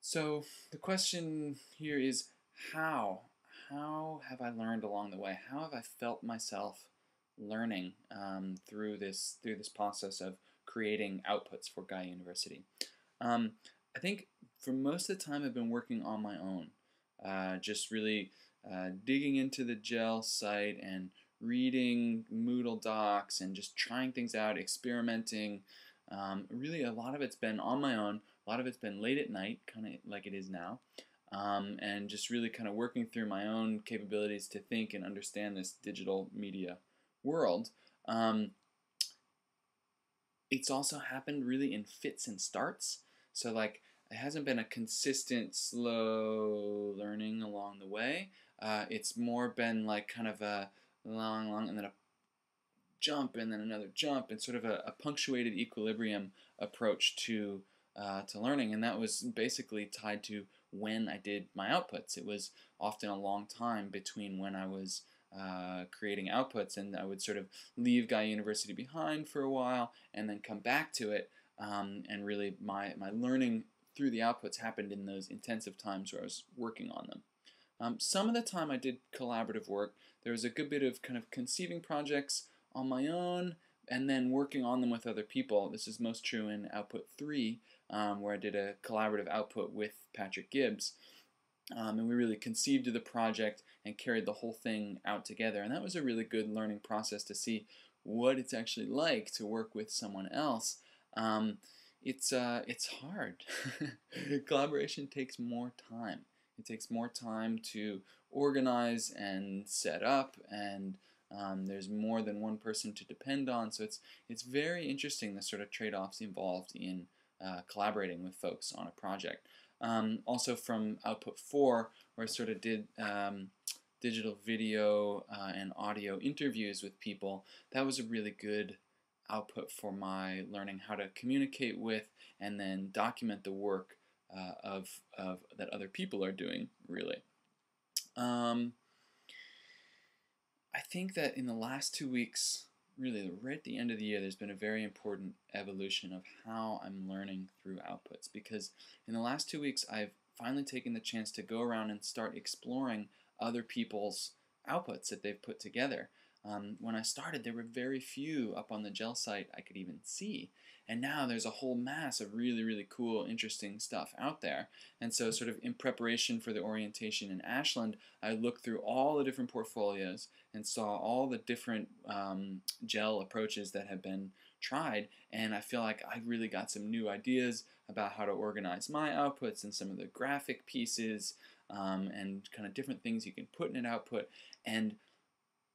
So the question here is how? How have I learned along the way? How have I felt myself learning through this process of creating outputs for Gaia University? Um, I think for most of the time I've been working on my own, just really digging into the gel site and reading Moodle docs and just trying things out, experimenting. Really, a lot of it's been on my own. A lot of it's been late at night, kind of like it is now, and just really kind of working through my own capabilities to think and understand this digital media world. Um, it's also happened really in fits and starts. So like it hasn't been a consistent, slow learning along the way. It's more been like kind of a long, and then a jump, and then another jump, and sort of a punctuated equilibrium approach to learning. And that was basically tied to when I did my outputs. It was often a long time between when I was creating outputs, and I would sort of leave Gaia University behind for a while and then come back to it. And really, my learning through the outputs happened in those intensive times where I was working on them. Some of the time I did collaborative work. There was a good bit of kind of conceiving projects on my own and then working on them with other people. This is most true in Output 3, where I did a collaborative output with Patrick Gibbs. And we really conceived the project and carried the whole thing out together. And that was a really good learning process to see what it's actually like to work with someone else. It's hard. Collaboration takes more time. It takes more time to organize and set up, and there's more than one person to depend on. So it's very interesting the sort of trade-offs involved in collaborating with folks on a project. Also from Output 4, where I sort of did digital video and audio interviews with people, that was a really good output for my learning how to communicate with and then document the work of that other people are doing, really. I think that in the last 2 weeks, really right at the end of the year, there's been a very important evolution of how I'm learning through outputs, because in the last 2 weeks I've finally taken the chance to go around and start exploring other people's outputs that they've put together. When I started, there were very few up on the gel site I could even see, and now there's a whole mass of really, really cool, interesting stuff out there. And so sort of in preparation for the orientation in Ashland, I looked through all the different portfolios and saw all the different gel approaches that have been tried, and I feel like I really got some new ideas about how to organize my outputs and some of the graphic pieces and kind of different things you can put in an output. And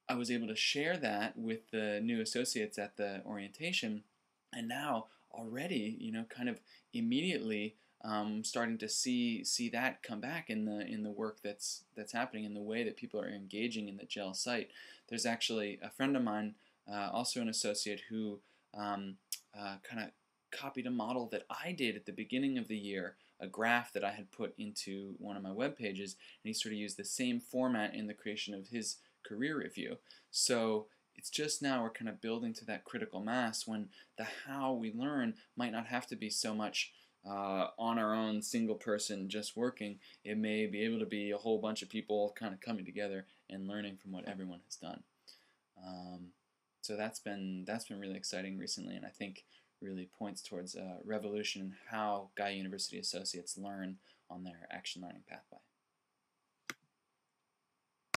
I was able to share that with the new associates at the orientation, and now already, kind of immediately starting to see that come back in the work that's happening, in the way that people are engaging in the gel site. There's actually a friend of mine, also an associate, who kind of copied a model that I did at the beginning of the year, a graph that I had put into one of my web pages, and he sort of used the same format in the creation of his career review. So it's just now we're kind of building to that critical mass when the how we learn might not have to be so much on our own, single person just working. It may be able to be a whole bunch of people kind of coming together and learning from what everyone has done. So that's been really exciting recently, and I think really points towards a revolution in how Gaia University associates learn on their action learning pathway.